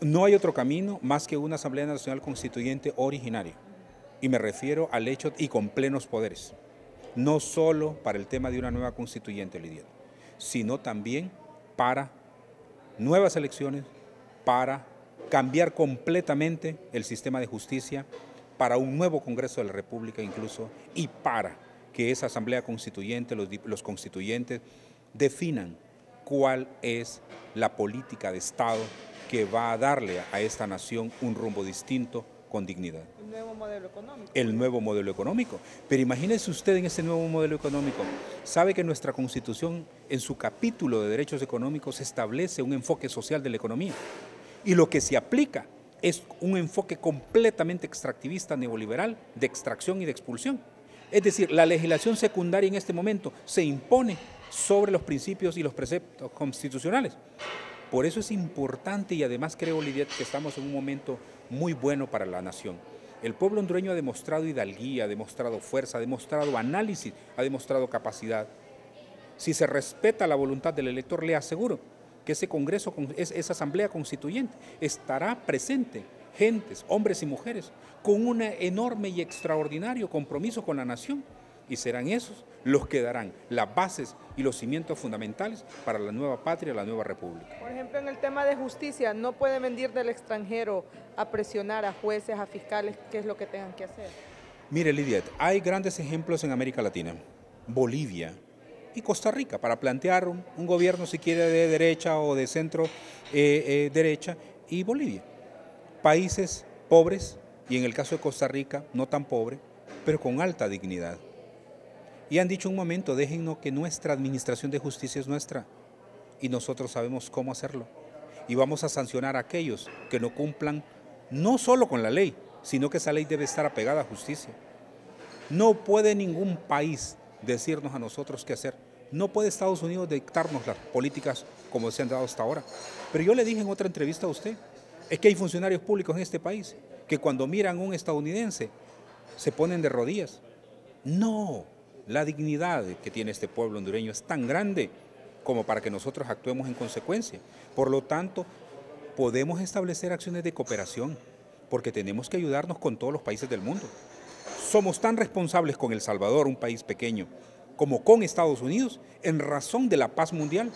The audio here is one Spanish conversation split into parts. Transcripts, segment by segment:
No hay otro camino más que una Asamblea Nacional Constituyente originaria. Y me refiero al hecho y con plenos poderes. No solo para el tema de una nueva constituyente, Lidia, sino también para nuevas elecciones, para cambiar completamente el sistema de justicia, para un nuevo Congreso de la República incluso, y para que esa Asamblea Constituyente, los constituyentes, definan cuál es la política de Estado que va a darle a esta nación un rumbo distinto con dignidad. El nuevo modelo económico. El nuevo modelo económico. Pero imagínese usted en ese nuevo modelo económico, sabe que nuestra Constitución en su capítulo de derechos económicos establece un enfoque social de la economía. Y lo que se aplica es un enfoque completamente extractivista, neoliberal, de extracción y de expulsión. Es decir, la legislación secundaria en este momento se impone sobre los principios y los preceptos constitucionales. Por eso es importante y además creo, Lidia, que estamos en un momento muy bueno para la nación. El pueblo hondureño ha demostrado hidalguía, ha demostrado fuerza, ha demostrado análisis, ha demostrado capacidad. Si se respeta la voluntad del elector, le aseguro que ese Congreso, esa Asamblea Constituyente, estará presente, gentes, hombres y mujeres, con un enorme y extraordinario compromiso con la nación. Y serán esos los que darán las bases y los cimientos fundamentales para la nueva patria, la nueva república. Por ejemplo, en el tema de justicia, no pueden venir del extranjero a presionar a jueces, a fiscales, qué es lo que tengan que hacer. Mire, Lidia, hay grandes ejemplos en América Latina, Bolivia y Costa Rica, para plantear un gobierno, si quiere, de derecha o de centro derecha, y Bolivia. Países pobres, y en el caso de Costa Rica, no tan pobre, pero con alta dignidad. Y han dicho un momento, déjennos que nuestra administración de justicia es nuestra y nosotros sabemos cómo hacerlo. Y vamos a sancionar a aquellos que no cumplan no solo con la ley, sino que esa ley debe estar apegada a justicia. No puede ningún país decirnos a nosotros qué hacer. No puede Estados Unidos dictarnos las políticas como se han dado hasta ahora. Pero yo le dije en otra entrevista a usted, es que hay funcionarios públicos en este país que cuando miran a un estadounidense se ponen de rodillas. No. La dignidad que tiene este pueblo hondureño es tan grande como para que nosotros actuemos en consecuencia. Por lo tanto, podemos establecer acciones de cooperación, porque tenemos que ayudarnos con todos los países del mundo. Somos tan responsables con El Salvador, un país pequeño, como con Estados Unidos, en razón de la paz mundial.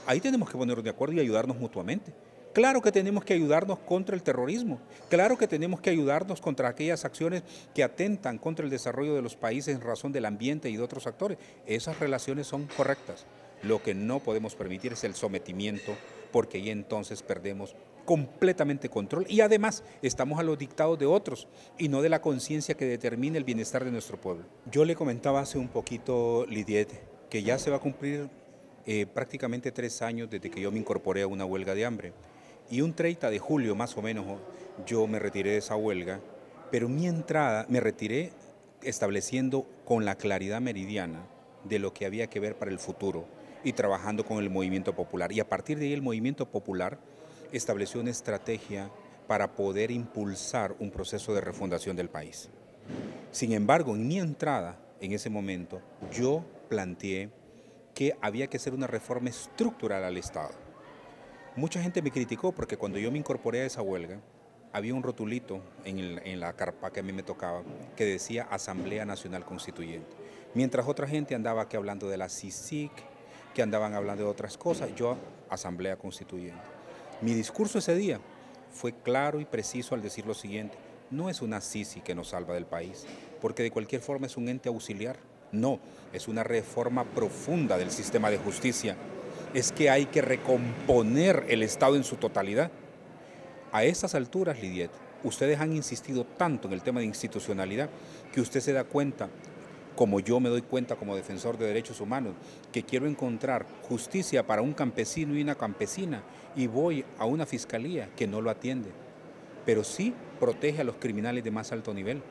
Ahí tenemos que ponernos de acuerdo y ayudarnos mutuamente. Claro que tenemos que ayudarnos contra el terrorismo, claro que tenemos que ayudarnos contra aquellas acciones que atentan contra el desarrollo de los países en razón del ambiente y de otros actores. Esas relaciones son correctas. Lo que no podemos permitir es el sometimiento, porque ahí entonces perdemos completamente control y además estamos a los dictados de otros y no de la conciencia que determine el bienestar de nuestro pueblo. Yo le comentaba hace un poquito, Lidiet, que ya se va a cumplir prácticamente 3 años desde que yo me incorporé a una huelga de hambre. Y un 30 de julio más o menos yo me retiré de esa huelga, pero mi entrada me retiré estableciendo con la claridad meridiana de lo que había que ver para el futuro y trabajando con el movimiento popular. Y a partir de ahí el movimiento popular estableció una estrategia para poder impulsar un proceso de refundación del país. Sin embargo, en mi entrada en ese momento yo planteé que había que hacer una reforma estructural al Estado. Mucha gente me criticó porque cuando yo me incorporé a esa huelga, había un rotulito en la carpa que a mí me tocaba que decía Asamblea Nacional Constituyente. Mientras otra gente andaba aquí hablando de la CICIC, que andaban hablando de otras cosas, yo Asamblea Constituyente. Mi discurso ese día fue claro y preciso al decir lo siguiente: no es una CICI que nos salva del país, porque de cualquier forma es un ente auxiliar. No, es una reforma profunda del sistema de justicia. Es que hay que recomponer el Estado en su totalidad. A estas alturas, Lidiet, ustedes han insistido tanto en el tema de institucionalidad que usted se da cuenta, como yo me doy cuenta como defensor de derechos humanos, que quiero encontrar justicia para un campesino y una campesina y voy a una fiscalía que no lo atiende, pero sí protege a los criminales de más alto nivel,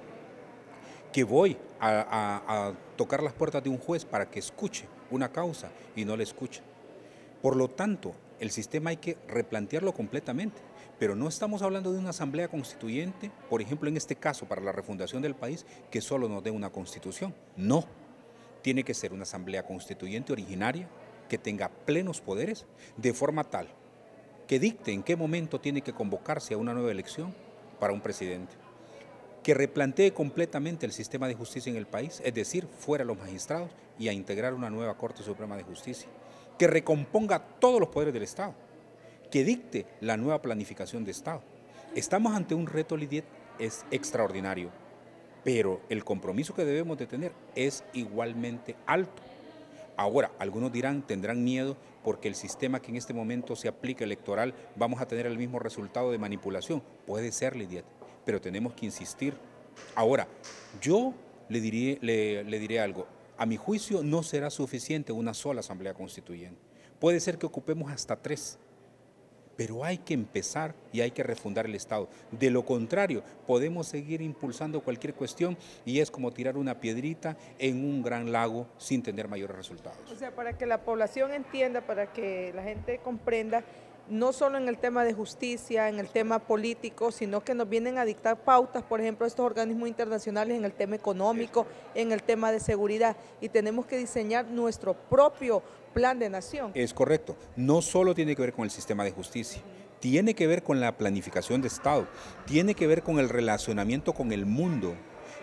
que voy a tocar las puertas de un juez para que escuche una causa y no la escucha. Por lo tanto, el sistema hay que replantearlo completamente, pero no estamos hablando de una asamblea constituyente, por ejemplo, en este caso, para la refundación del país, que solo nos dé una constitución. No, tiene que ser una asamblea constituyente originaria que tenga plenos poderes, de forma tal que dicte en qué momento tiene que convocarse a una nueva elección para un presidente, que replantee completamente el sistema de justicia en el país, es decir, fuera los magistrados y a integrar una nueva Corte Suprema de Justicia, que recomponga todos los poderes del Estado, que dicte la nueva planificación de Estado. Estamos ante un reto, Lidiet, es extraordinario, pero el compromiso que debemos de tener es igualmente alto. Ahora, algunos dirán, tendrán miedo porque el sistema que en este momento se aplica electoral, vamos a tener el mismo resultado de manipulación. Puede ser, Lidiet, pero tenemos que insistir. Ahora, yo le diré algo. A mi juicio no será suficiente una sola asamblea constituyente. Puede ser que ocupemos hasta 3. Pero hay que empezar y hay que refundar el Estado. De lo contrario, podemos seguir impulsando cualquier cuestión y es como tirar una piedrita en un gran lago sin tener mayores resultados. O sea, para que la población entienda, para que la gente comprenda, no solo en el tema de justicia, en el tema político, sino que nos vienen a dictar pautas, por ejemplo, estos organismos internacionales en el tema económico, en el tema de seguridad, y tenemos que diseñar nuestro propio plan de nación. Es correcto, no solo tiene que ver con el sistema de justicia, tiene que ver con la planificación de Estado, tiene que ver con el relacionamiento con el mundo,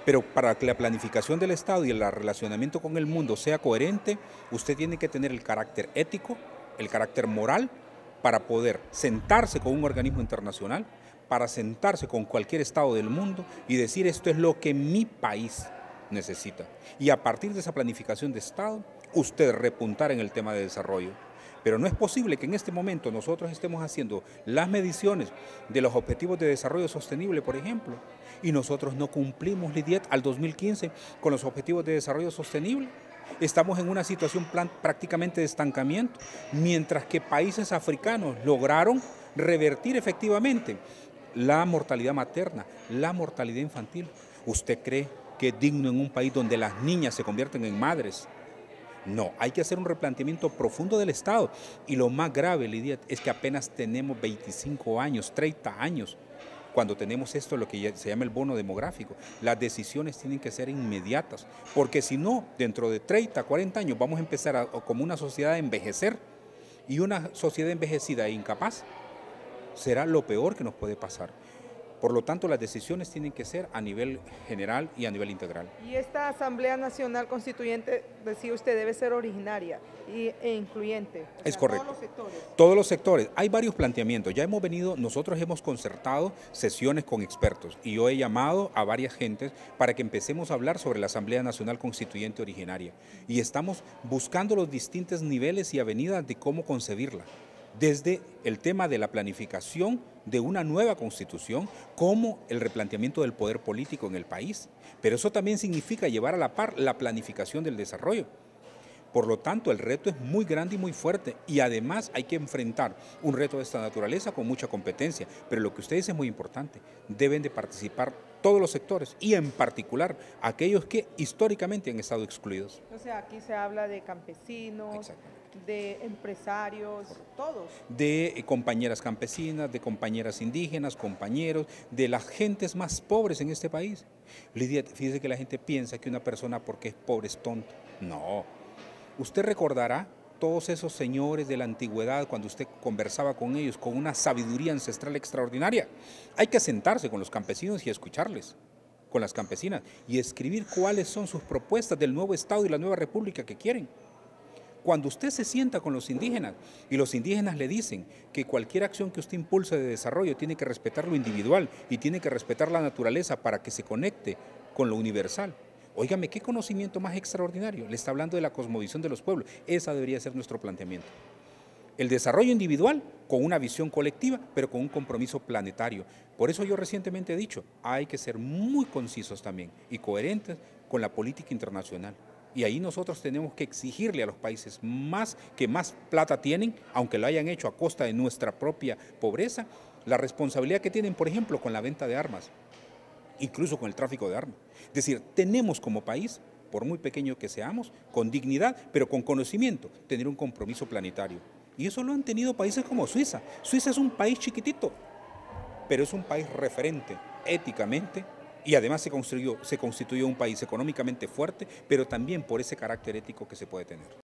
pero para que la planificación del Estado y el relacionamiento con el mundo sea coherente, usted tiene que tener el carácter ético, el carácter moral, para poder sentarse con un organismo internacional, para sentarse con cualquier Estado del mundo y decir esto es lo que mi país necesita. Y a partir de esa planificación de Estado, usted repuntar en el tema de desarrollo. Pero no es posible que en este momento nosotros estemos haciendo las mediciones de los objetivos de desarrollo sostenible, por ejemplo, y nosotros no cumplimos, Lidiet, al 2015 con los objetivos de desarrollo sostenible. Estamos en una situación prácticamente de estancamiento, mientras que países africanos lograron revertir efectivamente la mortalidad materna, la mortalidad infantil. ¿Usted cree que es digno en un país donde las niñas se convierten en madres? No, hay que hacer un replanteamiento profundo del Estado. Y lo más grave, Lidia, es que apenas tenemos 25 años, 30 años, cuando tenemos esto, lo que se llama el bono demográfico. Las decisiones tienen que ser inmediatas, porque si no, dentro de 30, 40 años vamos a empezar como una sociedad a envejecer, y una sociedad envejecida e incapaz será lo peor que nos puede pasar. Por lo tanto, las decisiones tienen que ser a nivel general y a nivel integral. Y esta Asamblea Nacional Constituyente, decía usted, debe ser originaria e incluyente. Es correcto. Todos los sectores. Todos los sectores. Hay varios planteamientos. Ya nosotros hemos concertado sesiones con expertos y yo he llamado a varias gentes para que empecemos a hablar sobre la Asamblea Nacional Constituyente originaria. Y estamos buscando los distintos niveles y avenidas de cómo concebirla. Desde el tema de la planificación de una nueva constitución, como el replanteamiento del poder político en el país. Pero eso también significa llevar a la par la planificación del desarrollo. Por lo tanto, el reto es muy grande y muy fuerte y además hay que enfrentar un reto de esta naturaleza con mucha competencia. Pero lo que usted dice es muy importante, deben de participar todos los sectores y en particular aquellos que históricamente han estado excluidos. O sea, aquí se habla de campesinos, de empresarios, todos. De compañeras campesinas, de compañeras indígenas, compañeros, de las gentes más pobres en este país. Lidia, fíjese que la gente piensa que una persona porque es pobre es tonto. No. Usted recordará todos esos señores de la antigüedad cuando usted conversaba con ellos con una sabiduría ancestral extraordinaria. Hay que sentarse con los campesinos y escucharles, con las campesinas, y escribir cuáles son sus propuestas del nuevo Estado y la nueva República que quieren. Cuando usted se sienta con los indígenas y los indígenas le dicen que cualquier acción que usted impulse de desarrollo tiene que respetar lo individual y tiene que respetar la naturaleza para que se conecte con lo universal. Óigame, qué conocimiento más extraordinario. Le está hablando de la cosmovisión de los pueblos. Esa debería ser nuestro planteamiento. El desarrollo individual con una visión colectiva, pero con un compromiso planetario. Por eso yo recientemente he dicho, hay que ser muy concisos también y coherentes con la política internacional. Y ahí nosotros tenemos que exigirle a los países que más plata tienen, aunque lo hayan hecho a costa de nuestra propia pobreza, la responsabilidad que tienen, por ejemplo, con la venta de armas, incluso con el tráfico de armas. Es decir, tenemos como país, por muy pequeño que seamos, con dignidad, pero con conocimiento, tener un compromiso planetario. Y eso lo han tenido países como Suiza. Suiza es un país chiquitito, pero es un país referente éticamente. Y además se constituyó un país económicamente fuerte, pero también por ese carácter ético que se puede tener.